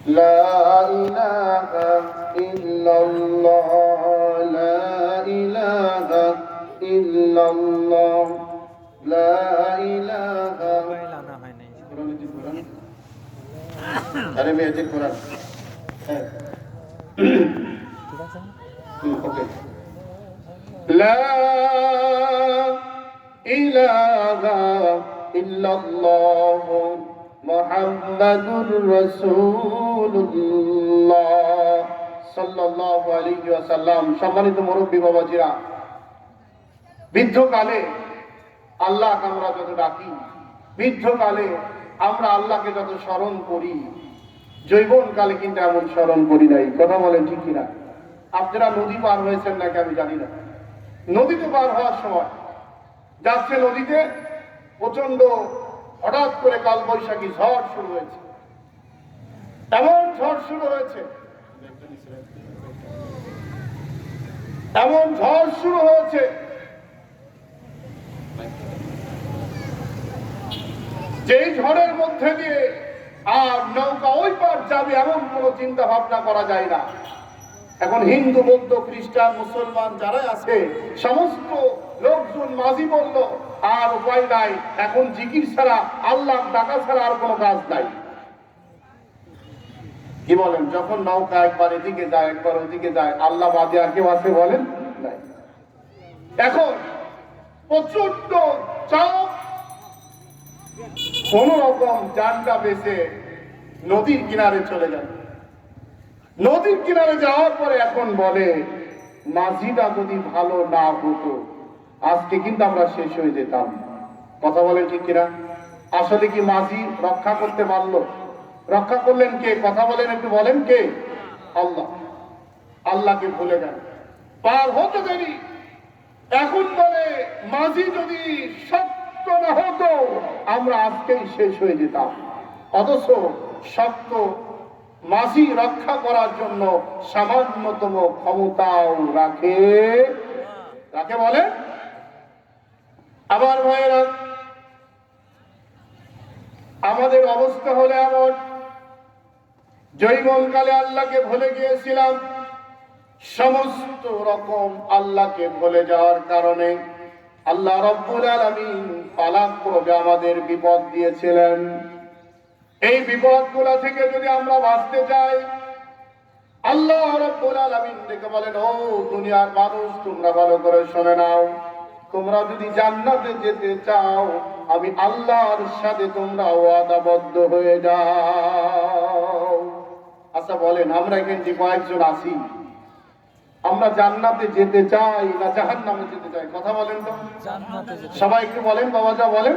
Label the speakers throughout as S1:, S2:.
S1: لا إله إلا الله لا إله إلا الله لا إله আরে মেয়েদের কোরআন হ্যাঁ ওকে لا إله إلا الله মুহাম্মাদুর রাসূলুল্লাহ সাল্লাল্লাহু আলাইহি ওয়াসাল্লাম। সম্মানিত মুরব্বী বাবাজিরা, বৃদ্ধকালে আল্লাহকে আমরা যত ডাকি, বৃদ্ধকালে আমরা আল্লাহকে যত স্মরণ করি, যৌবনকালে কিন্তু এমন স্মরণ করি নাই। কথা বলেন ঠিক কিনা? আপনারা নদী পার হয়েছেন নাকি আমি জানি না। নদীতে পার হওয়ার সময় যাচ্ছে, নদীতে প্রচন্ড হঠাৎ করে কালবৈশাখী ঝড় শুরু হয়েছে। এমন ঝড় শুরু হয়েছে, এমন ঝড় শুরু হয়েছে যেই ঝড়ের মধ্যে দিয়ে আর নৌকা ওই পার যাবে এমন কোনো চিন্তা ভাবনা করা যায় না। এখন হিন্দু, বৌদ্ধ, খ্রিস্টান, মুসলমান যারা আছে সমস্ত লোকজন মাঝি বলল আর উপায় নাই, এখন জিকির ছাড়া, আল্লাহ ডাকা ছাড়া আর কোনো কাজ নাই। কি বলেন? যখন নৌকা একবার এদিকে যায় একবার ওদিকে যায়, আল্লাহ বাদে আর কেউ আছে বলেন নাই। এখন প্রচন্ড চাপ, কোন রকম যানটা বেঁচে নদীর কিনারে চলে যায়। নদীর কিনারে যাওয়ার পরে এখন বলে, মাঝিটা যদি ভালো না হতো আজকে কিন্তু আমরা শেষ হয়ে যেতাম। কথা বলেন ঠিক কিনা? আসলে কি মাঝি রক্ষা করতে পারলো? রক্ষা করলেন কে? কথা বলেন, একটু বলেন কে? আল্লাহ। আল্লাহকে ভুলে গেল, পার হতে দেরি। এখন বলে, মাঝি যদি শক্ত না হতো আমরা আজকেই শেষ হয়ে যেতাম। অথচ শক্ত মাঝি রক্ষা করার জন্য সামান্যতম ক্ষমতাও রাখে বলে। আবার ভাইয়েরা, আমাদের অবস্থা হলে এমন, যৌবনকালে আল্লাহকে ভুলে গিয়েছিলাম, সমস্ত রকম আল্লাহকে ভুলে যাওয়ার কারণে আল্লাহ রাব্বুল আলামিন পালাক পর্বে আমাদের বিপদ দিয়েছিলেন। এই বিপদগুলো থেকে যদি আমরা বাঁচতে চাই, আল্লাহ রাব্বুল আলামিন ডেকে বলেন, ও দুনিয়ার মানুষ, তোমরা ভালো করে শুনে নাও, তোমরা যদি জান্নাতে যেতে চাও আমি আল্লাহর সাথে তোমরা ওয়াদাবদ্ধ হয়ে যাও। আচ্ছা বলেন, আমরা এখানে যে কয়েকজন আছি, আমরা জান্নাতে যেতে চাই না জাহান্নামে যেতে চাই? কথা বলেন তো সবাই, একটু বলেন বাবাজা, বলেন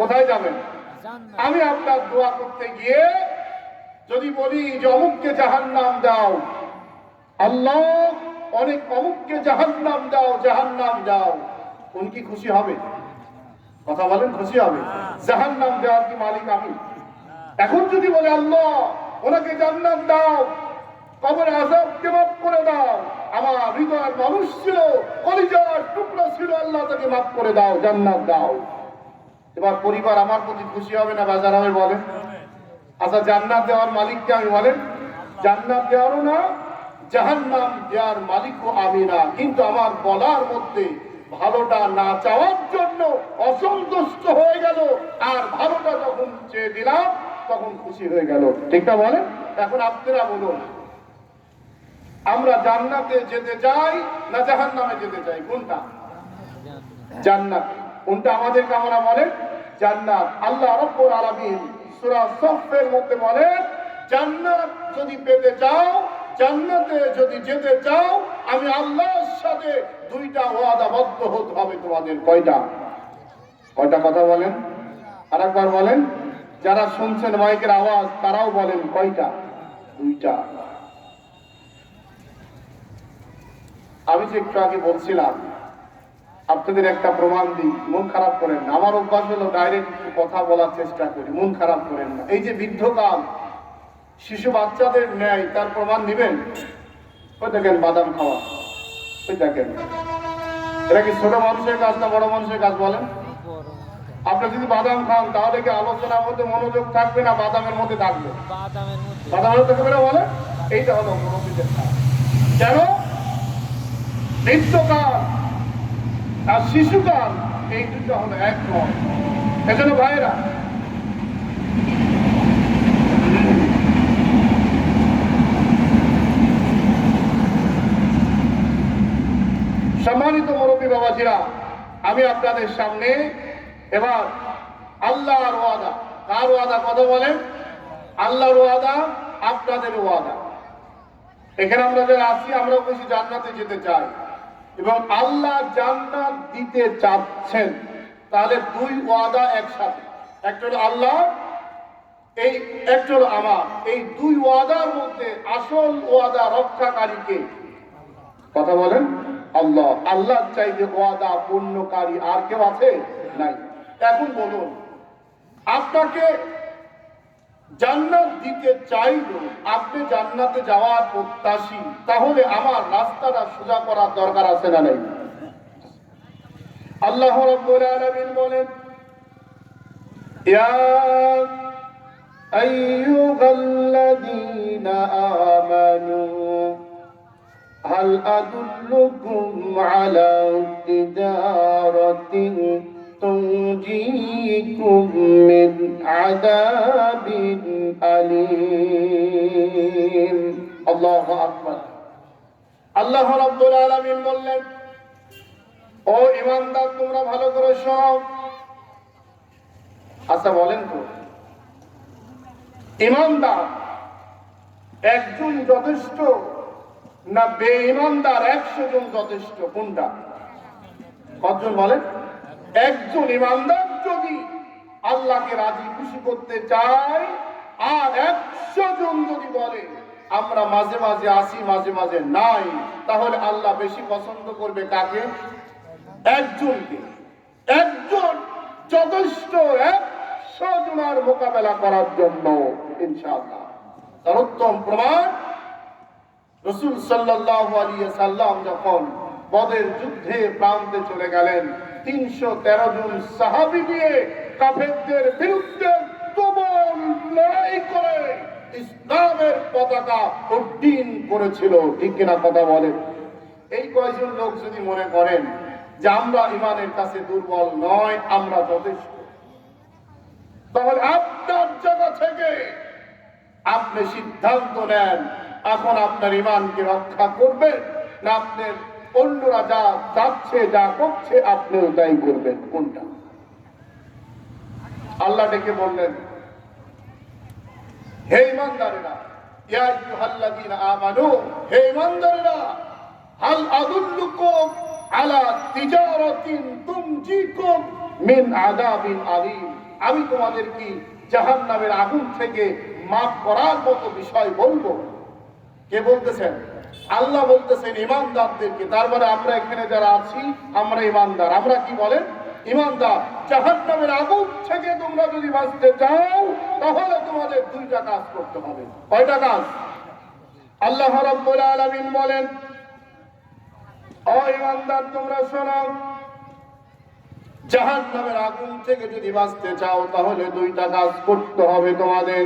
S1: কোথায় যাবেন? আমি আপনার দোয়া করতে গিয়ে যদি বলি যে অমুককে জাহান্নাম দাও, আল্লাহ অনেক অমুককে জাহান্নাম দাও, জাহান্নাম দাও, কোন কি খুশি হবে? কথা বলেন, খুশি হবে? জাহান্নাম দেওয়ার কি মালিক আমি? এখন যদি বলে আল্লাহ ওনাকে জান্নাত দাও, কবরে আযাবকে মাফ করে দাও, আমার হৃদয়ের মানুষ ছিল, কলিজার টুকরা ছিল, আল্লাহ তাকে মাফ করে দাও, জান্নাত দাও, এবার পরিবার আমার প্রতি খুশি হবে না বাজার হবে? বলেন। আচ্ছা, জান্নাত দেওয়ার মালিককে আমি বলেন, জান্নাত দেওয়ারও না জাহান্নাম দেওয়ার মালিকও আমি না, কিন্তু আমার বলার মধ্যে ভালোটা না চাওয়ার জন্য অসন্তুষ্ট হয়ে গেল, আর ভালোটা যখন চেয়ে দিলাম তখন খুশি হয়ে গেল। ঠিক না বলেন? এখন আপনারা বলুন, আমরা জান্নাতে যেতে চাই না জাহান্নামে যেতে চাই? কোনটা? জান্নাত। কোনটা আমাদের কামনা? বলেন জান্নাত। আল্লাহ রাব্বুল আলামিন সূরা সফের মধ্যে বলেন, জান্নাত যদি পেতে চাও, জান্নাতে যদি যেতে চাও, আমি আল্লাহর সাথে দুইটা ওয়াদাবদ্ধ হতে হবে তোমাদের। কয়টা? কয়টা? কথা বলেন, আরেকবার বলেন। যারা শুনছেন মাইকের আওয়াজ তারাও বলেন, কয়টা? দুইটা। আমি যে একটু আগে বলছিলাম, আপনাদের একটা প্রমাণ দিই, মন খারাপ করেন না। আমার অভ্যাস হলো ডাইরেক্ট কথা বলার চেষ্টা করি, মন খারাপ করেন না। এই যে বৃদ্ধকাল, শিশু বাচ্চাদের ন্যায় তার প্রমাণ নিবেন। ওই দেখেন বাদাম খাওয়া, ওই দেখেন, এটা কি ছোট মানুষের কাজ না বড় মানুষের কাজ? বলেন। আপনি যদি বাদাম খান তাহলে কি আলোচনার মধ্যে মনোযোগ থাকবে না বাদামের মধ্যে থাকবে? বাদামের থাকবে না বলে। এইটা হলো মুরব্বীদের কাজ। কেন? বৃদ্ধকাল আর শিশুকাল এই দুটো হলো এক নয়। এজন্য ভাইরা সম্মানিত মুরব্বী বাবাজিরা, আমি আপনাদের সামনে এবার আল্লাহর ওয়াদা, কার ওয়াদা কথা বলেন? আল্লাহর ওয়াদা, আপনাদের ওয়াদা। এখানে আমরা যারা আছি আমরা বেশি জান্নাতে যেতে চাই এবং আল্লাহ জান্নাত দিতে চাচ্ছেন। তাহলে দুই ওয়াদা একসাথে, একটা হলো আল্লাহ, এই একটা হলো আমার। এই দুই ওয়াদার মধ্যে আসল ওয়াদা রক্ষাকারীকে কথা বলেন আল্লাহ। আল্লাহ চাইতে ওয়াদা পূর্ণকারী আর কেউ আছে? নাই। এখন বলুন, আপনাকে জান্নাত দিতে চাইল, আপনি জান্নাতে যাওয়ার প্রত্যাশী, তাহলে আমার রাস্তাটা সোজা করার দরকার আছে না নাই? আল্লাহ রাব্বুল আলামিন বলেন, ইয়া আইয়ুহাল্লাযীনা আমানু হাল আদুল্লুকুম আলা তিজারাতিন তুনজিকুম মিন আযাবিন আলীম। আল্লাহু আকবার। আল্লাহ রাব্বুল আলামিন বললেন, ও ঈমানদার তোমরা ভালো করে শোনো। আচ্ছা বলেন তো, ঈমানদার একজন যথেষ্ট না বেঈমানদার 100 জন যথেষ্ট? কোনটা? কতজন বলেন? একজন ঈমানদার যদি আল্লাহকে রাজি খুশি করতে চায় আর 100 জন যদি বলে আমরা মাঝে মাঝে আসি মাঝে মাঝে নাই, তাহলে আল্লাহ বেশি পছন্দ করবে কাকে? একজনকে। একজন যথেষ্ট 100 জনের মোকাবেলা করার জন্য ইনশাআল্লাহ। তার উত্তম প্রমাণ রাসূল সাল্লাল্লাহু আলাইহি সাল্লাম যখন বদরের যুদ্ধে প্রান্তে চলে গেলেন, 313 জন সাহাবী নিয়ে কাফেরদের বিরুদ্ধে তুমুল লড়াই করে ইসলামের পতাকা উড্ডীন করেছিল। ঠিক কিনা কথা বলেন? এই কয়েকজন লোক যদি মনে করেন যে আমরা ইমানের কাছে দুর্বল নয়, আমরা যথেষ্ট, তাহলে আপনার জায়গা থেকে আপনি সিদ্ধান্ত নেন এখন আপনার ইমানকে রক্ষা করবেন না আপনার অন্যরা যা চাচ্ছে যা করছে আপনিও তাই করবেন? কোনটা? আল্লাহ ডেকে বললেন, হে ঈমানদারেরা, ইয়া আইয়ুহাল্লাযীনা আমানু, হে ঈমানদারেরা, হাল আদুল্লুকুম আলা তিজারাতিন তুনজিকুম মিন আযাবিন আলীম। আমি তোমাদের কি জাহান্নামের আগুন থেকে মাফ করার মতো বিষয় বলবো? কে বলতেছেন? আল্লাহ বলতেছেন ঈমানদারদেরকে। তার মানে আমরা এখানে যারা আছি আমরা ঈমানদার। আমরা কি বলেন? ঈমানদার। জাহান্নামের আগুন থেকে তোমরা যদি বাঁচতে চাও তাহলে তোমাদের দুইটা কাজ করতে হবে। কয়টা কাজ? আল্লাহ রাব্বুল আলামিন বলেন, ও ঈমানদার তোমরা শোনো, জাহান্নামের আগুন থেকে যদি বাঁচতে চাও তাহলে দুইটা কাজ করতে হবে তোমাদের।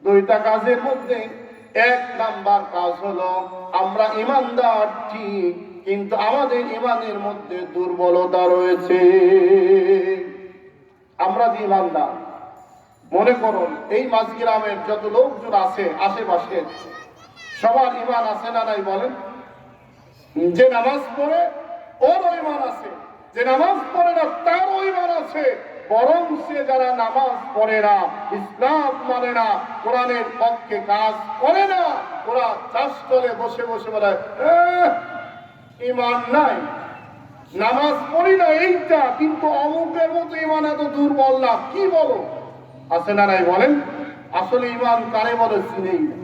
S1: দুইটা কাজের মধ্যে 1 নাম্বার কাজ হলো আমরা ঈমানদার ঠিক, কিন্তু আমাদের ঈমানের মধ্যে দুর্বলতা রয়েছে। আমরা যে ঈমানদার, মনে করুন এই মাঝগ্রামের যত লোকজন আছে আশেপাশে সবার ঈমান আছে না নাই বলেন? যে নামাজ পড়ে ওর ঈমান আছে, যে নামাজ পড়ে না তারও ঈমান আছে। বরং সে যারা নামাজ পড়ে না, ইসলাম মানে না, কোরআনের পক্ষে কাজ করে না, ওরা চাষতলে বসে বসে বলে ঈমান নাই, নামাজ পড়ি না এইটা, কিন্তু অমুকের মতো ঈমান এত দুর্বল না। কি বলো? আছে না নাই বলেন? আসলে ঈমান কারে বলে চিনেই না।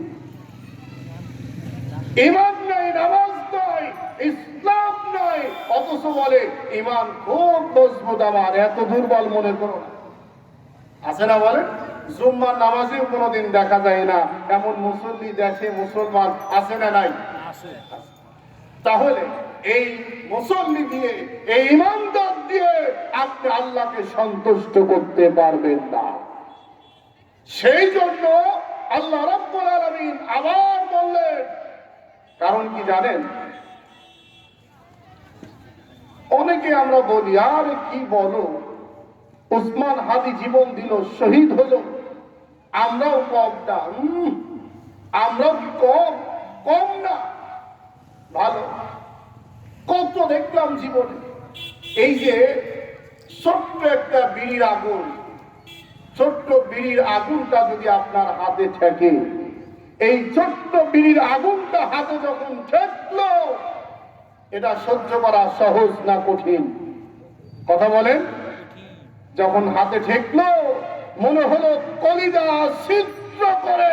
S1: ঈমান নাই, নামাজ নাই, ইসলাম নাই, অথচ বলে ঈমান খুব মজবুত আমার, এত দুর্বল মনে করো না। আছে না বলেন? জুম্মার নামাজেও কোনোদিন দেখা যায় না এমন মুসল্লি দেশে মুসলমান আছে না নাই? তাহলে এই মুসল্লি দিয়ে এই ঈমানদার দিয়ে আপনি আল্লাহকে সন্তুষ্ট করতে পারবেন না। সেই জন্য আল্লাহ রাব্বুল আলামিন আবার বললেন, কারণ কি জানেন, অনেকে আমরা বলি আর কি বলো, উসমান হাদি জীবন দিল, শহীদ হলো, আমরাও কম না। আমরাও কি কম? কম না, ভালো। কত দেখলাম জীবনে, এই যে ছোট্ট একটা বিড়ির আগুন, ছোট্ট বিড়ির আগুনটা যদি আপনার হাতে ঠেকে, এই ছোট্ট বিড়ির আগুনটা হাতে যখন ঠেকলো, এটা সহ্য করা সহজ না কঠিন? কথা বলেন। যখন হাতে ঠেকলো, মনে হলো কলিজা ছিদ্র করে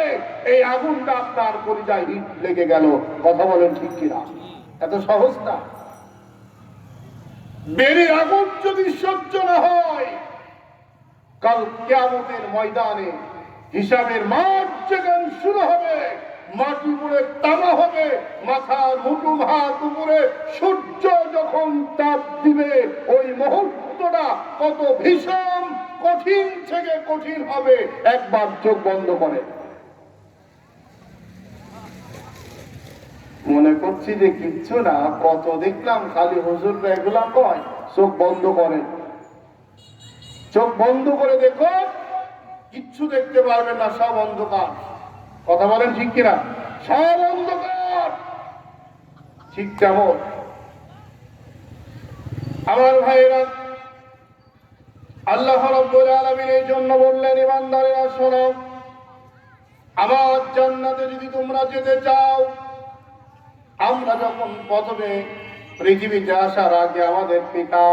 S1: এই আগুনটা আপনার কলিজায় হিট লেগে গেল। কথা বলেন ঠিক কিনা? এত সহজ না। বেরির আগুন যদি সহ্য না হয়, কাল কিয়ামতের ময়দানে হিসাবের মাঠ যেখানে শুরু হবে, মাটি উপরে তামা হবে, মাথার মুঠু হাত উপরে সূর্য যখন তাপ দিবে, ওই মুহূর্তটা কত ভীষণ কঠিন থেকে কঠিন হবে। একবার চোখ বন্ধ করে মনে করছি যে কিচ্ছু না, কত দেখলাম, খালি হুজুররা এগুলা কয়। চোখ বন্ধ করেন, চোখ বন্ধ করে দেখো, কিচ্ছু দেখতে পারবেন না, সব অন্ধকার। কথা বলেন ঠিক কিনা? সব অন্ধকার। ঠিক কেমন আমার ভাইরা, আল্লাহ রাব্বুল আলামিন এই জন্য বললেন, ইমানদারেরা শোনো, আমার জান্নাতে যদি তোমরা যেতে চাও, আমরা যখন প্রথমে পৃথিবীতে আসার আগে আমাদের পিতা,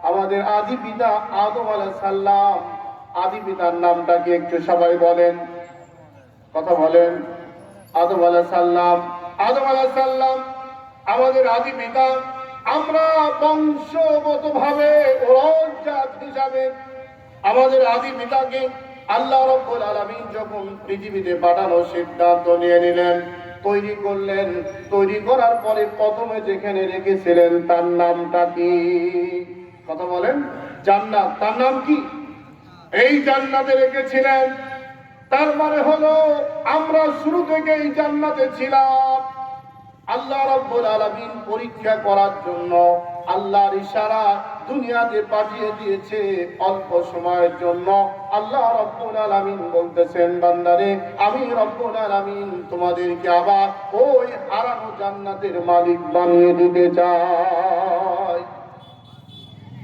S1: আমাদের আদি পিতা আদম আলাইহিস সালাম, আদি পিতার নামটা কি একটু সবাই বলেন? কথা বলেন। আদম আলাইহিস সালাম, আদম আলাইহিস সালাম আমাদের আদি পিতা। আমরা বংশগত ভাবে ওরজাত হিসাবে আমাদের আদি পিতাকে আল্লাহ রাব্বুল আলামিন যখন পৃথিবীতে পাঠানোর সিদ্ধান্ত নিয়ে নিলেন, তৈরি করলেন, তৈরি করার পরে প্রথমে যেখানে রেখেছিলেন তার নামটা কি? কথা বলেন। জান্নাত। তার নাম কি? এই জান্নাতে রেখেছিলেন। তার মানে হলো আমরা শুরু থেকে এই জান্নাতে ছিলাম। আল্লাহ রাব্বুল আলামিন পরীক্ষা করার জন্য আল্লাহর ইশারা দুনিয়াতে পাঠিয়ে দিয়েছে অল্প সময়ের জন্য। আল্লাহ রাব্বুল আলামিন বলতেছেন, বান্দারে, আমি রাব্বুল আলামিন তোমাদেরকে আবার ওই হারানো জান্নাতের মালিক বানিয়ে দিতে চাই।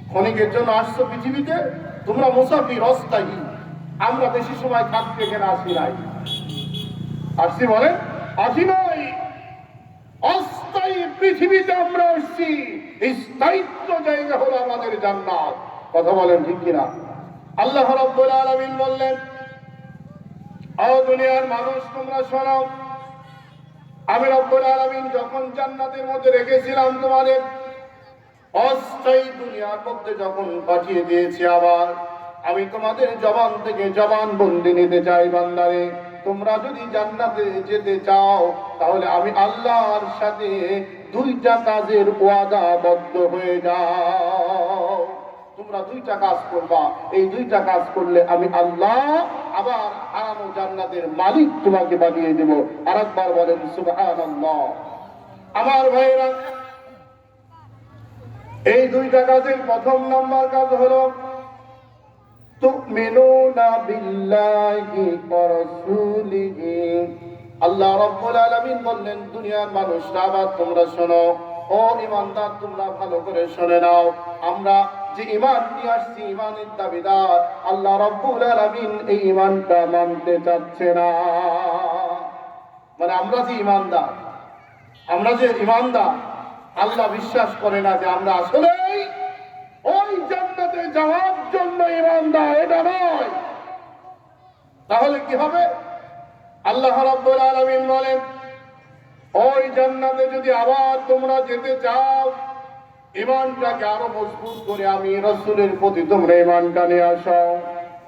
S1: ক্ষণিকের জন্য আসছো পৃথিবীতে, তোমরা মুসাফির, অস্থায়ী। আমরা বেশি সময় থাকতে এখানে আসি নাই। আসছি বলেন? আসি নাই। অস্থায়ী পৃথিবীতে আমরা আসছি, স্থায়িত্ব জায়গা হলো আমাদের জান্নাত। কথা বলেন ঠিক কিনা? আল্লাহ রাব্বুল আলামিন বললেন, ও দুনিয়ার মানুষ, তোমরা শোনো, আমি রাব্বুল আলামিন যখন জান্নাতের মধ্যে রেখেছিলাম তোমাদের, অস্থায়ী দুনিয়ার মধ্যে যখন পাঠিয়ে দিয়েছি, আবার আমি তোমাদের জবান থেকে জবান বন্দি নিতে চাই। বান্দারে, তোমরা যদি জান্নাতে যেতে চাও, তাহলে আমি আল্লাহর সাথে দুইটা কাজের ওয়াদাবদ্ধ হয়ে যাও। তোমরা দুইটা কাজ করবা, এই দুইটা কাজ করলে আমি আল্লাহ আবার হারানো জান্নাতের মালিক তোমাকে বানিয়ে দেব। আরেকবার বলেন সুবহানাল্লাহ। আমার ভাইরা, এই দুইটা কাজের প্রথম নাম্বার কাজ হলো তুমিনুনা বিল্লাহি ওয়া রাসূলিহি। আল্লাহ রাব্বুল আলামিন বললেন, দুনিয়ার মানুষরা, আবার তোমরা শোনো, ও ঈমানদার, তোমরা ভালো করে শুনে নাও। আমরা যে ঈমান নিয়ে আসছি, ঈমানের দাবিদার আল্লাহ রাব্বুল আলামিন এই ঈমানটা মানতে চাচ্ছে না। মানে আমরা যে ঈমানদার, আল্লাহ বিশ্বাস করে না যে আমরা আসলেই ওই জান্নাতে যাওয়ার জন্য ঈমানদার, এটা নয়। তাহলে কি হবে? আল্লাহ রাব্বুল আলামিন বলেন, ওই জান্নাতে যদি আবার তোমরা যেতে চাও, ঈমানটাকে আরো মজবুত করে আমি রাসূলের প্রতি তোমরা ঈমানটা নিয়ে আসো।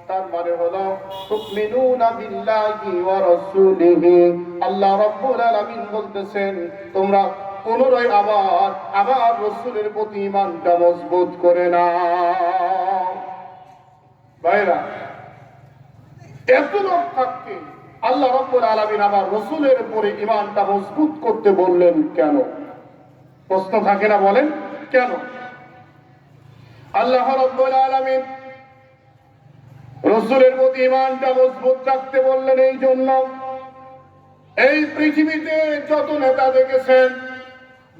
S1: তার মানে হলো তুমিনুনা বিল্লাহি ওয়া রাসূলিহি। আল্লাহ রাব্বুল আলামিন বলতেছেন, তোমরা পুনরায় আবার আমার রসুলের প্রতি ঈমানটা মজবুত করে নাও। ভাইরা, এত লোক থাকতে আল্লাহ রাব্বুল আলামিন আবার রসুলের উপরে ঈমানটা মজবুত করতে বললেন কেন? প্রশ্ন থাকে না, বলেন কেন? আল্লাহ রাব্বুল আলামিন রসুলের প্রতি ঈমানটা মজবুত রাখতে বললেন এই জন্য, এই পৃথিবীতে যত নেতা দেখেছেন,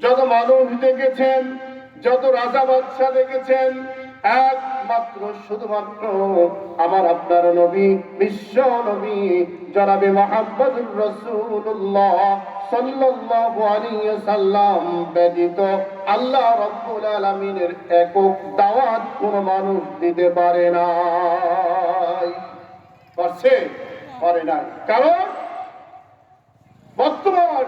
S1: যত মানুষ দেখেছেন, যত রাজা বাদশা দেখেছেন, একমাত্র শুধুমাত্র আমার আপনার নবী, বিশ্ব নবী জনাবে মুহাম্মদুর রাসূলুল্লাহ সাল্লাল্লাহু আলাইহি ওয়াসাল্লাম ব্যতীত আল্লাহ রাব্বুল আলামিনের একক দাওয়াত কোন মানুষ দিতে পারে না। পারছে? পারে না। কারণ বর্তমান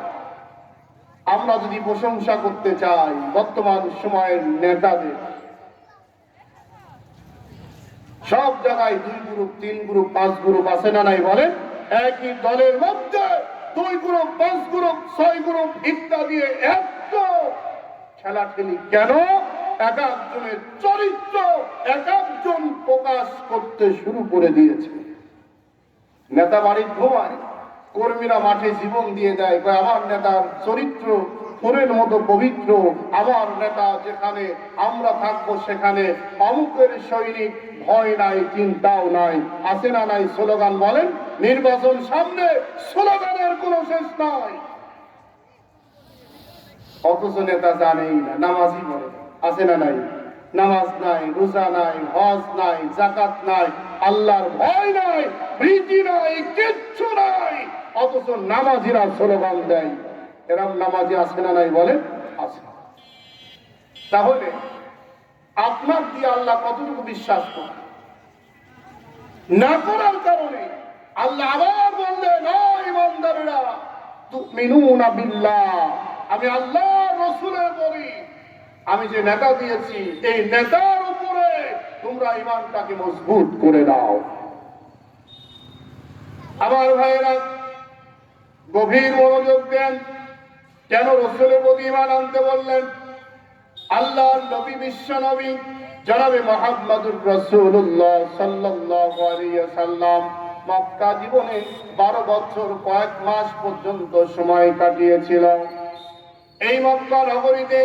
S1: আমরা যদি প্রশংসা করতে চাই বর্তমান সময়ের নেতাদের, সব জায়গায় 2 গ্রুপ, 3 গ্রুপ, 5 গ্রুপ আছে না নাই? বলেন, একই দলের মধ্যে 2 গ্রুপ, 5 গ্রুপ, 6 গ্রুপ ইত্যাদি এত খেলাখেলি কেন? এক একজনের চরিত্র এক একজন প্রকাশ করতে শুরু করে দিয়েছে। নেতা বাড়ির ঘুমায়, কর্মীরা মাঠে জীবন দিয়ে দেয়, আমার নেতার চরিত্র ফুলের মতো পবিত্র, আমার নেতা যেখানে আমরা থাকবো সেখানে অমুকের সৈনিক, ভয় নাই, চিন্তাও নাই। আছে না নাই? স্লোগান বলেন, নির্বাচন সামনে, স্লোগানের কোনো শেষ নাই। অথচ নেতা জানেই না, নামাজই পড়ে। আছে না নাই? নামাজ নাই, রোজা নাই, হজ নাই, যাকাত নাই, আল্লাহর ভয় নাই, ভীতি নাই, কিচ্ছু নাই, অথচ নামাজিরা স্লোগান দেয়। এরকম নামাজি আছে না নাই? বলেন, আছে। তাহলে আপনার দিয়ে আল্লাহ কতটুকু বিশ্বাস করে না করার কারণে আল্লাহ আবার বললেন, ও ঈমানদারেরা, তুমিনুনা বিল্লাহ, আমি আল্লাহ রসুলের বলি, আমি যে নেতা দিয়েছি এই নেতার উপরে তোমরা ঈমানটাকে মজবুত করে দাও। আমার ভাইয়েরা, গভীর মনোযোগ দেন। কেন রসুলের প্রতি ঈমান আনতে বললেন? আল্লাহর নবী, বিশ্ব নবী জনাবে মুহাম্মদুর রাসূলুল্লাহ সাল্লাল্লাহু আলাইহি ওয়াসাল্লাম মক্কা জীবনে 12 বছর কয়েক মাস পর্যন্ত সময় কাটিয়েছিল। এই মক্কা নগরীতে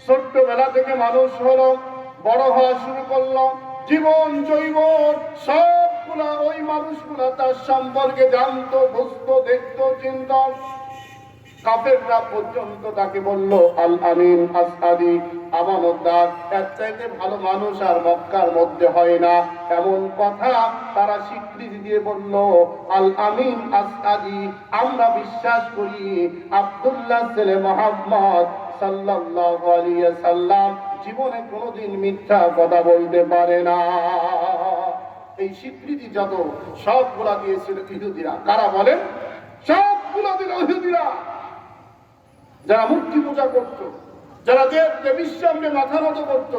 S1: ছোট্টবেলা থেকে মানুষ হলো, বড় হওয়া শুরু করলো, জীবন জৈবন সবগুলা ওই মানুষগুলা তার সম্পর্কে জানতো, বুঝতো, দেখতো, চিনত। কাফেররা পর্যন্ত তাকে বলল আল আমিন, আসআদি, আমানতদার। এর চাইতে ভালো মানুষ আর মক্কার মধ্যে হয় না, এমন কথা তারা স্বীকৃতি দিয়ে বলল আল আমিন, আসআদি। আমরা বিশ্বাস করি আব্দুল্লাহ ছেলে মুহাম্মদ সাল্লাল্লাহু আলাইহি ওয়াসাল্লাম জীবনে কোনোদিন মিথ্যা কথা বলতে পারে না। এই স্বীকৃতি যত সবগুলা দিয়েছিল ইহুদিরা। কারা বলেন? সবগুলা দিল ইহুদিরা, যারা মূর্তি পূজা করত, যারা দেব দেবীর সামনে মাথা নত করত।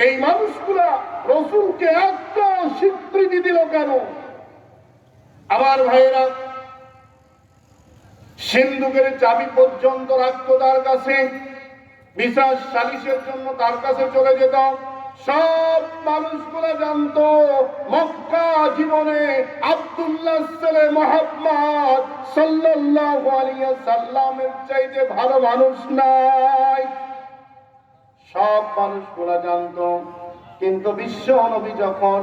S1: এই মানুষগুলা রসুলকে এত স্বীকৃতি দিল কেন? আমার ভাইয়েরা, সিন্ধুকের চাবি পর্যন্ত রাখতো তার কাছে, বিচার সালিশের জন্য তার কাছে চলে যেত। সব মানুষগুলা জানতো মক্কা জীবনে আব্দুল্লাহ ছেলে মুহাম্মদ সাল্লাল্লাহু আলাইহি ওয়াসাল্লামের চাইতে ভালো মানুষ নাই। সব মানুষগুলা জানতো। কিন্তু বিশ্ব নবী যখন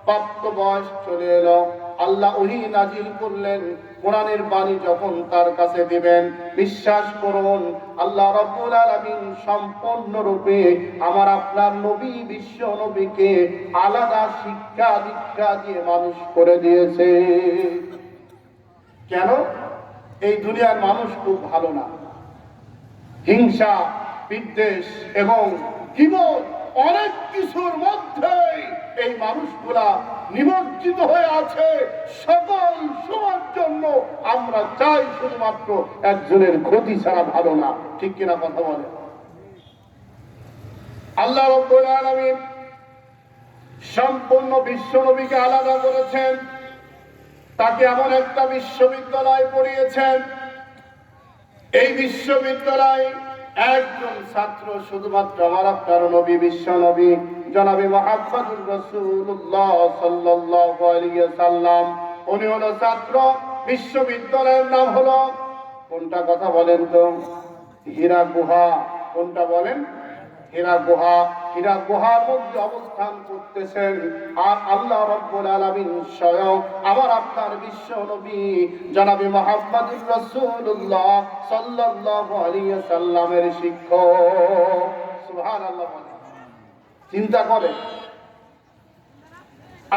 S1: প্রাপ্ত বয়স চলে এলো, আল্লাহ ওহী নাজিল করলেন, কোরআনের বাণী যখন তার কাছে দিবেন, বিশ্বাস করুন আল্লাহ রাব্বুল আলামিন সম্পূর্ণরূপে আমার আপনার নবী বিশ্ব নবীকে আলাদা শিক্ষা দীক্ষা দিয়ে মানুষ করে দিয়েছে। কেন? এই দুনিয়ার মানুষ খুব ভালো না, হিংসা, বিদ্বেষ এবং গীবত অনেক কিছুর মধ্যে এই মানুষগুলা নিমজ্জিত হয়ে আছে। সকল সময়ের জন্য আমরা চাই শুধুমাত্র একজনের ক্ষতি ছাড়া ভালো না। ঠিক কিনা কথা বলে? আল্লাহ রাব্বুল আলামিন সম্পূর্ণ বিশ্ব নবীকে আলাদা করেছেন, তাকে এমন একটা বিশ্ববিদ্যালয় পড়িয়েছেন, এই বিশ্ববিদ্যালয় একজন ছাত্র শুধুমাত্র আমার আপনার নবী, বিশ্ব নবী জনাবে মুহাম্মদুর রাসূলুল্লাহ সাল্লাল্লাহু আলাইহি সাল্লাম, উনি হলো ছাত্র। বিশ্ববিদ্যালয়ের নাম হলো কোনটা, কথা বলেন তো? হীরা গুহা। কোনটা বলেন? হীরা গুহা। হীরা গুহার মধ্যে অবস্থান করতেছেন, আর আল্লাহ রাব্বুল আলামিন স্বয়ং আমার আপনার বিশ্ব নবী জনাবে মুহাম্মদুর রাসূলুল্লাহ সাল্লাল্লাহু আলাইহি সাল্লামের শিক্ষক। সুবহানাল্লাহ। চিন্তা করে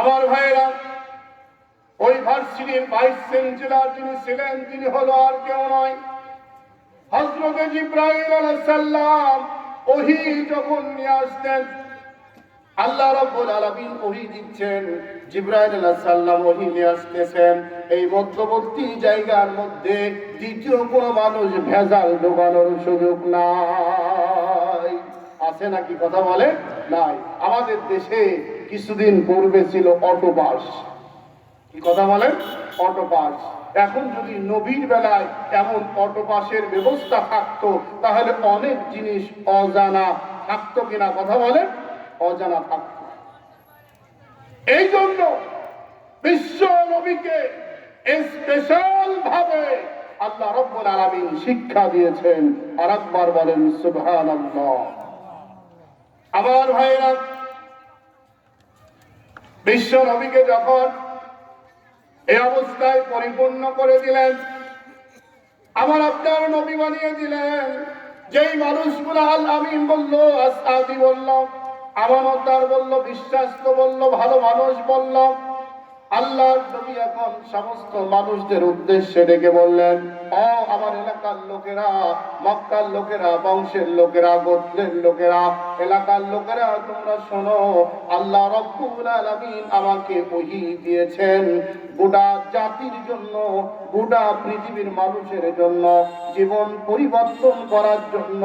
S1: আমার ভাইরা, ওই ভার্সিটির ভাইস চ্যান্সেলর যিনি ছিলেন, তিনি হলো আর কেউ নয়, হযরত জিবরাইল আলাইহিস সালাম। ওহী যখন নিয়ে আসতেন, আল্লাহ রাব্বুল আলামিন ওহী দিচ্ছেন, জিবরাইল আলাইহিস সালাম ওহী নিয়ে আসতেছেন। এই মধ্যবর্তী জায়গার মধ্যে দ্বিতীয় কোনো মানুষ ভেজাল ঢোকানোর সুযোগ নাই। আছে নাকি, কথা বলে? নাই। আমাদের দেশে কিছুদিন পূর্বে ছিল অটোপাস। কি কথা বলেন? অটোপাস। এখন যদি নবীর বেলায় এমন অটোপাসের ব্যবস্থা থাকতো, তাহলে অনেক জিনিস অজানা থাকতো কিনা, কথা বলেন? অজানা থাকতো। এই জন্য বিশ্ব নবীকে স্পেশাল ভাবে আল্লাহ রাব্বুল আলামিন শিক্ষা দিয়েছেন। আর একবার বলেন সুবহানাল্লাহ। আমার ভাইরা, বিশ্ব নবীকে যখন এই অবস্থায় পরিপূর্ণ করে দিলেন, আমার আপনার নবী বানিয়ে দিলেন, যেই মানুষগুলো আল আমিন বলল, আসআদি বলল, আমানতদার বলল, বিশ্বাস্ত বলল, ভালো মানুষ বলল, আল্লাহর নবী এখন সমস্ত মানুষদের উদ্দেশ্যে ডেকে বললেন, ও আমার এলাকার লোকেরা, মক্কার লোকেরা, বংশের লোকেরা, গোত্রের লোকেরা, এলাকার লোকেরা, তোমরা শোনো, আল্লাহ রাব্বুল আলামিন আমাকে ওহী দিয়েছেন গোটা জাতির জন্য, গোটা পৃথিবীর মানুষের জন্য, জীবন পরিবর্তন করার জন্য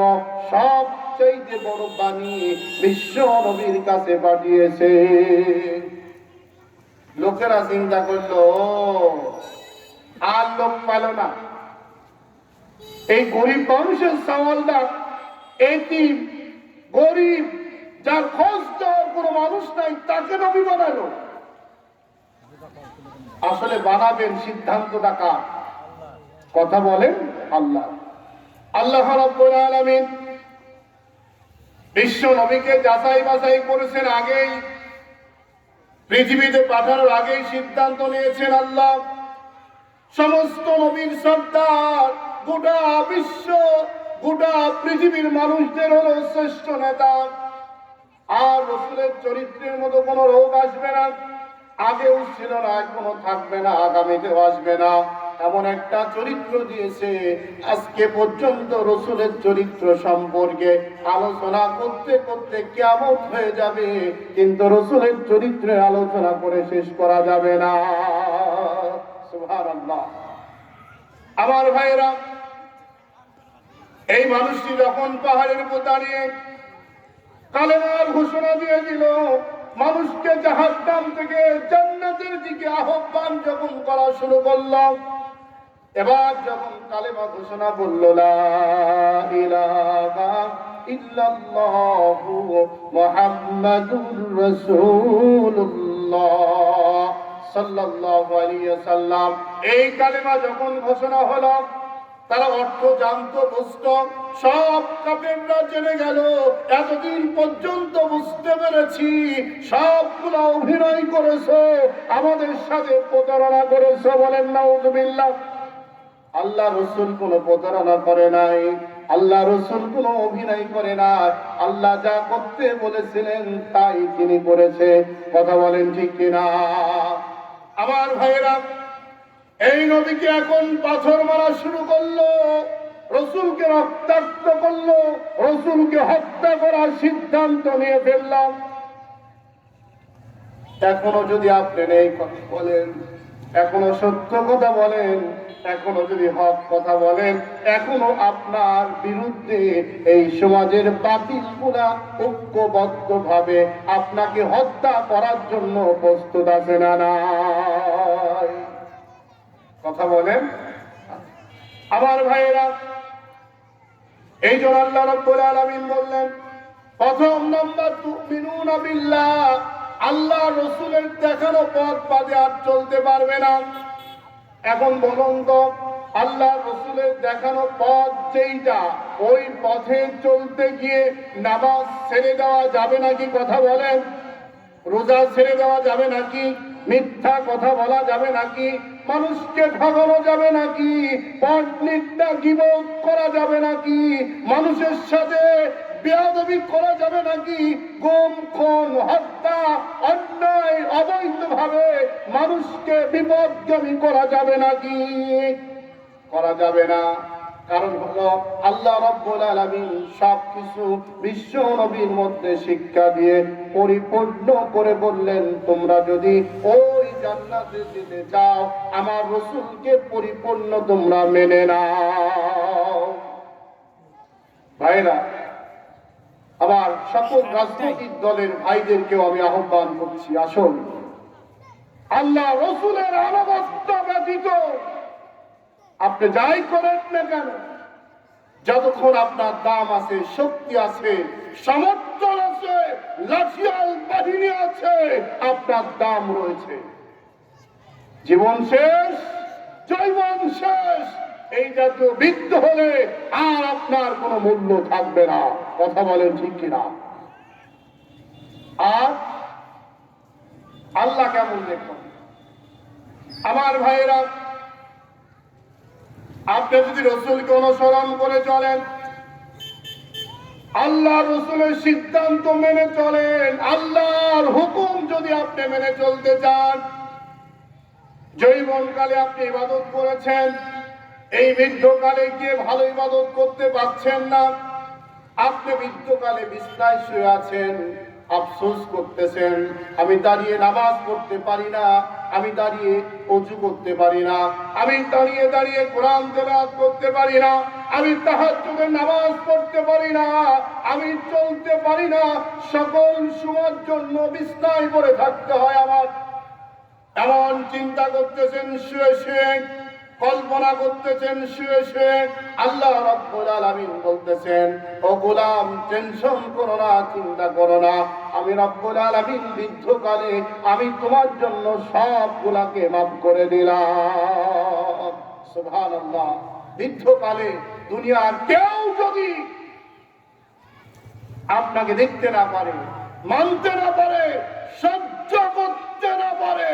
S1: সবচেয়ে বড় বাণী বিশ্ব নবীর কাছে পাঠিয়েছে। লোকেরা চিন্তা করলো, আর লোক পেল না, এই গরিব মানুষের সওয়ালটা, এতিম গরিব, যার খোঁজ দেওয়ার কোনো মানুষ নাই, তাকে নবী বানালো। আসলে বানাবেন সিদ্ধান্তটা কার? কথা বলেন? আল্লাহ। আল্লাহ রাব্বুল আলামিন বিশ্ব নবীকে যাচাই বাছাই করেছেন আগেই, পৃথিবীতে পাঠানোর আগেই সিদ্ধান্ত নিয়েছেন আল্লাহ। সমস্ত নবীর সর্দার, গোটা বিশ্ব, গোটা পৃথিবীর মানুষদের হলো শ্রেষ্ঠ নেতা। আর রাসূলের চরিত্রের মতো কোনো রোগ আসবে না, আগেও ছিল না, এখনো থাকবে না, আগামীতেও আসবে না। এমন একটা চরিত্র দিয়েছে, আজকে পর্যন্ত রাসূলের চরিত্র সম্পর্কে আলোচনা করতে করতে কিয়ামত হয়ে যাবে, কিন্তু রাসূলের চরিত্রের আলোচনা করে শেষ করা যাবে না। সুবহানাল্লাহ। আমার ভাইরা, এই মানুষটি যখন পাহাড়ের উপর দাঁড়িয়ে কালেমার ঘোষণা দিয়ে দিল, মানুষকে জাহান্নাম থেকে জান্নাতের দিকে আহ্বান যখন করা শুরু করলাম, এবার যখন কালেমা ঘোষণা বলল, লা ইলাহা ইল্লাল্লাহু মুহাম্মাদুর রাসূলুল্লাহ সাল্লাল্লাহু আলাইহি সাল্লাম, এই কালেমা যখন ঘোষণা হলো, তারা অর্থ জানতো, বুঝতো। সব কাফেররা জেনে গেল, এতদিন পর্যন্ত বুঝতে পেরেছি সবগুলো অভিনয় করেছো, আমাদের সাথে প্রতারণা করেছো। বলেন নাউযুবিল্লাহ। আল্লাহ রাসূল কোনো প্রতারণা করে নাই, আল্লাহ রাসূল কোনো অভিনয় করে নাই, আল্লাহ যা করতে বলেছিলেন তাই তিনি করেছে। কথা বলেন ঠিক কিনা? আমার ভাইয়েরা, এই নবীকে এখন পাথর মারা শুরু করলো, রাসূলকে রক্তাক্ত করলো, রাসূলকে হত্যা করার সিদ্ধান্ত নিয়ে ফেললাম। এখনো যদি আপনি এই কথা বলেন, এখনো সত্য কথা বলেন, এখনো যদি হক কথা বলেন, এখনো আপনার বিরুদ্ধে এই সমাজের বাতিলগুলা ঐক্যবদ্ধ ভাবে আপনাকে হত্যা করার জন্য প্রস্তুত আছে না নাই? কথা বলেন। আমার ভাইয়েরা, এই জন্য আল্লাহ রাব্বুল আলামিন বললেন, প্রথম নম্বর তুমিনুনা বিল্লাহ, আল্লাহ রসুলের দেখানো পথ বাদে আর চলতে পারবে না। এখন বলুন তো, আল্লাহ রসুলের দেখানো পথ যেইটা, ওই পথে চলতে গিয়ে নামাজ ছেড়ে দেওয়া যাবে নাকি? কথা বলেন। রোজা ছেড়ে দেওয়া যাবে নাকি? মিথ্যা কথা বলা যাবে নাকি? মানুষকে ঠকানো যাবে নাকি? পরনিন্দা গীবত করা যাবে নাকি? মানুষের সাথে বেয়াদবি করা যাবে নাকি? গুম, খুন, হত্যা, অন্যায় অবৈধভাবে মানুষকে বিপদগামী করা যাবে নাকি? করা যাবে না। কারণ হলো আল্লাহ রাব্বুল আলামিন সবকিছু বিশ্ব নবীর মধ্যে শিক্ষা দিয়ে পরিপূর্ণ করে বললেন, তোমরা যদি ওই জান্নাতে যেতে চাও, আমার রাসূলকে পরিপূর্ণ তোমরা মেনে নাও। ভাইরা আবার সকল রাজনৈতিক দলের ভাইদেরকেও আমি আহ্বান করছি, আসুন আল্লাহ রাসূলের আনুগত্য ব্যতীত আপনি যাই করেন না কেন, যতক্ষণ আপনার দাম আছে, শক্তি আছে, সমর্থন আছে, লাঠিয়াল বাহিনী আছে, আপনার দাম রয়েছে। জীবন শেষ, জৈবন শেষ, এই জাতীয় বৃদ্ধ হলে আর আপনার কোনো মূল্য থাকবে না। কথা বলেন ঠিক কিনা? আর আল্লাহ কেমন দেখুন আমার ভাইয়েরা, আপনি যদি রসুলকে অনুসরণ করে চলেন, আল্লাহ রসুলের সিদ্ধান্ত মেনে চলেন, আল্লাহর হুকুম যদি আপনি মেনে চলতে চান, যৌবনকালে আপনি ইবাদত করেছেন, এই বৃদ্ধকালে গিয়ে ভালো ইবাদত করতে পারছেন না, আপনি বৃদ্ধকালে বিছানায় শুয়ে আছেন, আফসোস করতেছেন, আমি দাঁড়িয়ে নামাজ পড়তে পারি না, আমি দাঁড়িয়ে ওযু করতে পারি না, আমি দাঁড়িয়ে দাঁড়িয়ে কোরআন তেলাওয়াত করতে পারি না, আমি তাহাজ্জুদের নামাজ পড়তে পারি না, আমি চলতে পারি না, সকল সময়ের জন্য বিছানায় পড়ে থাকতে হয় আমার। এমন চিন্তা করতেছেন শুয়ে শুয়ে, কল্পনা করতেছেন শুয়ে শুয়ে। আল্লাহ রাব্বুল আলামিন বলতেছেন, ও গোলাম টেনশন করো না, চিন্তা করো না, আমি রাব্বুল আলামিন বৃদ্ধকালে আমি তোমার জন্য সবগুলাকে মাফ করে দিলাম। সুবহানাল্লাহ। বৃদ্ধকালে দুনিয়ার কেউ যদি আপনাকে দেখতে না পারে, মানতে না পারে, সহ্য করতে না পারে,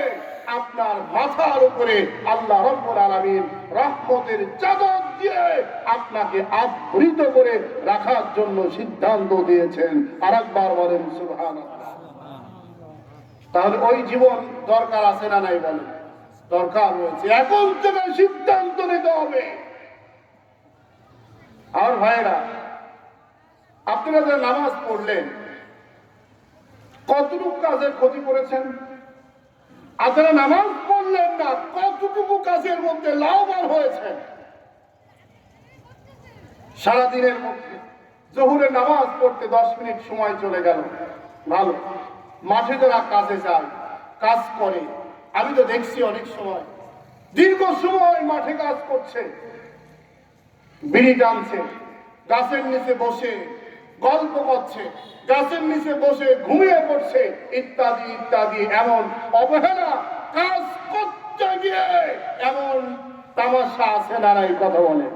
S1: আপনার মাথার উপরে আল্লাহ রাব্বুল আলামিন রহমতের চাদর দিয়ে আপনাকে আবৃত করে রাখার জন্য সিদ্ধান্ত দিয়েছেন। আরেকবার বলেন সুবহানাল্লাহ। তাহলে ওই জীবন দরকার আছে না নাই? বলেন দরকার রয়েছে। এখন থেকে সিদ্ধান্ত নিতে হবে। আর ভাইরা, আপনারা যে নামাজ পড়লেন, কতটুকু কাজের ক্ষতি করেছেন? আপনারা নামাজ পড়লেন না, কতটুকু কাজের মধ্যে লাভবান হয়েছেন? সারাদিনের মধ্যে জোহরের নামাজ পড়তে 10 মিনিট সময় চলে গেল, ভালো। মাঠে যারা কাজে যায়, কাজ করে, আমি তো দেখছি অনেক সময় দীর্ঘ সময় মাঠে কাজ করছে, বিড়ি টানছে, গাছের নিচে বসে গল্প করছে, গাছের নিচে বসে ঘুমিয়ে পড়ছে, ইত্যাদি ইত্যাদি। এমন অবহেলা, কাজ করতে গিয়ে এমন তামাশা আছে না নাই? কথা বলে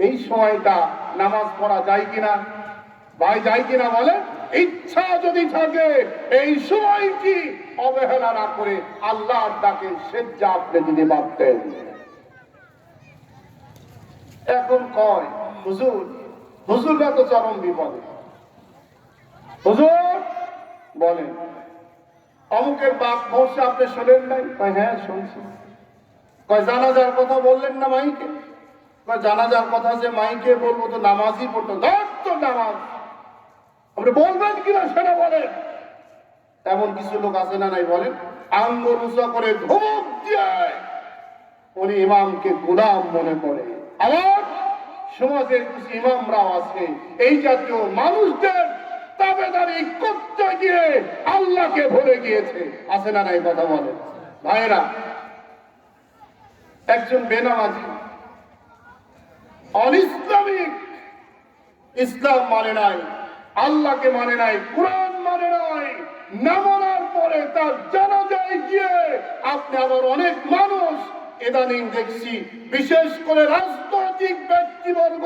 S1: এই সময়টা নামাজ পড়া যায় কিনা? ভাই যায় কিনা বলে? ইচ্ছা যদি থাকে এই সময়টি অবহেলা না করে আল্লাহর ডাকে সেজ্জা আপনি যদি ভাবতেন। এখন কয় হুজুর, হুজুররা তো চরম বিপদে। হুজুর বলেন, অমুকের বাপ মরছে, আপনি শোনেন নাই? হ্যাঁ শুনছি। কয় জানাজার কথা বললেন না মাইকে? কয় জানাজার কথা যে মাইকে বলবো তো নামাজই পড়তো। তো নামাজ আপনি বলবেন কিনা সেটা বলেন। এমন কিছু লোক আছে না নাই? বলেন আঙ্গুল উঁচা করে ধমক দিয়ে উনি ইমামকে গোলাম মনে করে। আবার সমাজের কিছু ইমামরাও আছে এই জাতীয় মানুষদের তাবেদারি করতে গিয়ে আল্লাহকে ভুলে গিয়েছে। আছে না নাই? কথা বলে ভাইয়েরা, একজন বেনামাজি অনিসলামিক ইসলাম মানে নাই, আল্লাহকে মানে নাই, কোরআন মানে নাই, না মানার পরে তার জানাজায় গিয়ে আপনি আবার অনেক মানুষ ইদানিং দেখছি, বিশেষ করে রাজনৈতিক ব্যক্তিবর্গ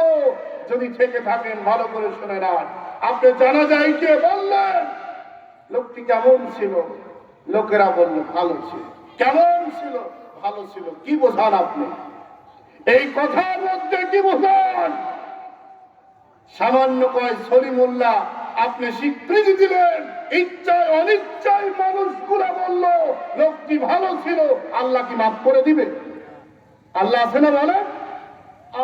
S1: যদি থেকে থাকেন ভালো করে শুনে নেন, আপনি জানাজায় গিয়ে বললেন লোকটি কেমন ছিল, লোকেরা বলল ভালো ছিল। কেমন ছিল? ভালো ছিল। কি বোঝান আপনি? এই কথার মধ্যে কি বোঝান? সামান্য কয় সলিমুল্লাহ আপনি স্বীকৃতি দিলেন, ইচ্ছায় অনিচ্ছায় মানুষগুলা বলল লোকটি ভালো ছিল, আল্লাহ কি মাফ করে দিবে? আল্লাহ আছে না বলে?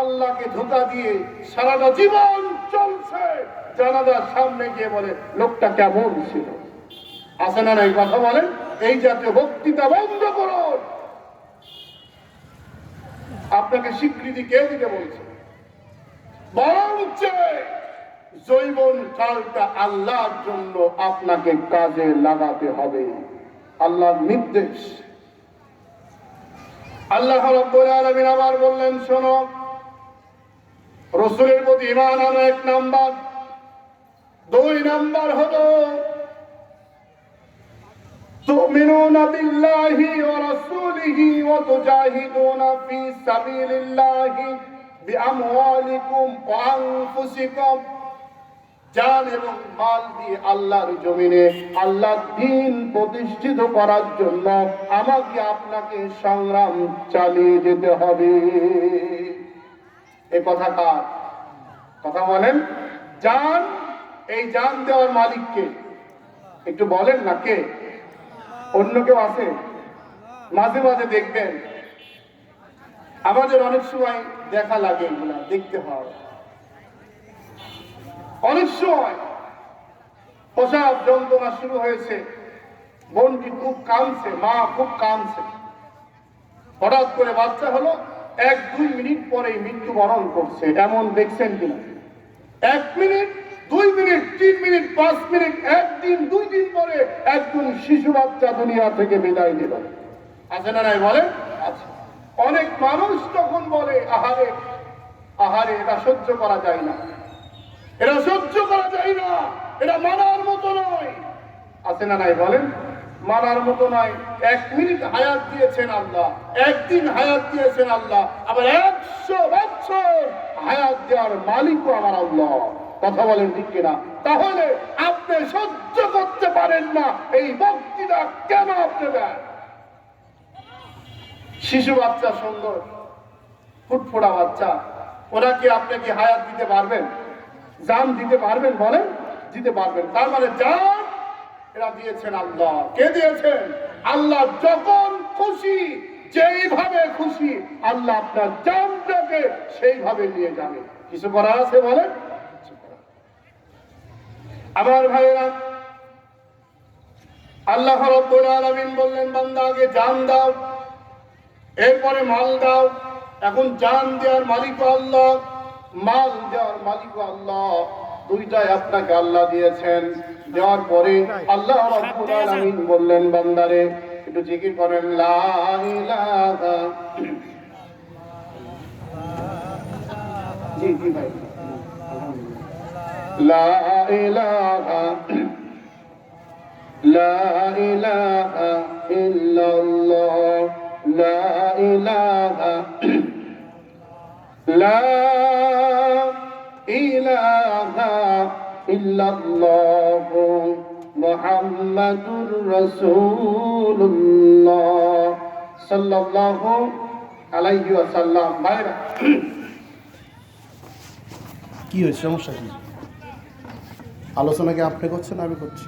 S1: আল্লাহকে ধোঁকা দিয়ে সারাটা জীবন চলছে, জানাজার সামনে গিয়ে বলে লোকটা কেমন ছিল। আছে না এই কথা বলেন? এই জাতীয় বক্তৃতা বন্ধ করুন। আপনাকে স্বীকৃতি কে দিতে বলছে? বরঞ্চ জৈবন কালটা আল্লাহর জন্য আপনাকে কাজে লাগাতে হবে, আল্লাহর নির্দেশ। আল্লাহ রাব্বুল আলামিন আবার বললেন, শোনো, রাসূলের প্রতি ঈমান আনো 1 নাম্বার, 2 নাম্বার হলো তুমিনুনা বিল্লাহি ওয়া রাসূলিহি ওয়া তুজাহিদুনা ফি সাবিলিল্লাহি বিআমওয়ালিকুম ওয়া আনফুসিকুম। জান এবং মাল দিয়ে আল্লাহর জমিনে আল্লাহর দ্বীন প্রতিষ্ঠিত করার জন্য আমাকে আপনাকে সংগ্রাম চালিয়ে যেতে হবে। এই কথা কার কথা বলেন? জান, এই জান দেওয়ার মালিককে একটু বলেন না, কে? অন্য কেউ আছে? মাঝে মাঝে দেখবেন আমাদের অনেক সময় দেখা লাগে, এগুলা দেখতে হয়। অনেক সময় প্রসব যন্ত্রণা শুরু হয়েছে, বোনটি খুব কাঁদছে, মা খুব কাঁদছে, হঠাৎ করে বাচ্চা হলো, 1-2 মিনিট পরেই মৃত্যুবরণ করছে। এমন দেখছেন কিনা? 1 মিনিট, 2 মিনিট, 3 মিনিট, 5 মিনিট, 1 দিন, 2 দিন পরে একজন শিশু বাচ্চা দুনিয়া থেকে বিদায় নিল। আছে না নাই বলে? আছে। অনেক মানুষ তখন বলে আহারে আহারে, এটা সহ্য করা যায় না, এটা সহ্য করা যায় না, এটা মানার মতো নয়। আছে না নাই বলেন? মানার মতো নয়। 1 মিনিট হায়াত দিয়েছেন আল্লাহ, 1 দিন হায়াত দিয়েছেন আল্লাহ, আবার 100 বছর হায়াত দেওয়ার মালিকও আমার আল্লাহ। কথা বলেন ঠিক কিনা? তাহলে আপনি সহ্য করতে পারেন না, এই বক্তৃতা কেন আপনি দেন? শিশু বাচ্চা সুন্দর ফুটফোড়া বাচ্চা, ওরা কি আপনি কি হায়াত দিতে পারবেন? জান দিতে পারবেন? বলেন, দিতে পারবেন। তার মানে জান এরা দিয়েছেন আল্লাহ। কে দিয়েছেন? আল্লাহ। যখন খুশি, যেইভাবে খুশি আল্লাহ আপনার জানটাকে সেইভাবে নিয়ে যাবে। কিছু করার আছে? বলেন। আমার ভাইরা, আল্লাহ রাব্বুল আলামিন বললেন বান্দা আগে জান দাও, এরপরে মাল দাও। এখন জান দেওয়ার মালিক আল্লাহ, মাল দেওয়ার মালিক আল্লাহ, দুইটাই আপনাকে আল্লাহ দিয়েছেন। দেওয়ার পরে আল্লাহ রাব্বুল আলামিন বললেন বান্দারে একটু জিকির করেন, লা ইলাহা। জি জি ভাই, লা ইলাহা লা ইলাহা ইল্লাল্লাহ, লা ইলাহা লা ইলাহা ইল্লাল্লাহ মুহাম্মাদুর রাসূলুল্লাহ সাল্লাল্লাহু আলাইহি ওয়াসাল্লাম। ভাইরা,
S2: কি হয়েছে? সমস্যা কি? আলোচনা কি আপনি করছেন? আমি করছি।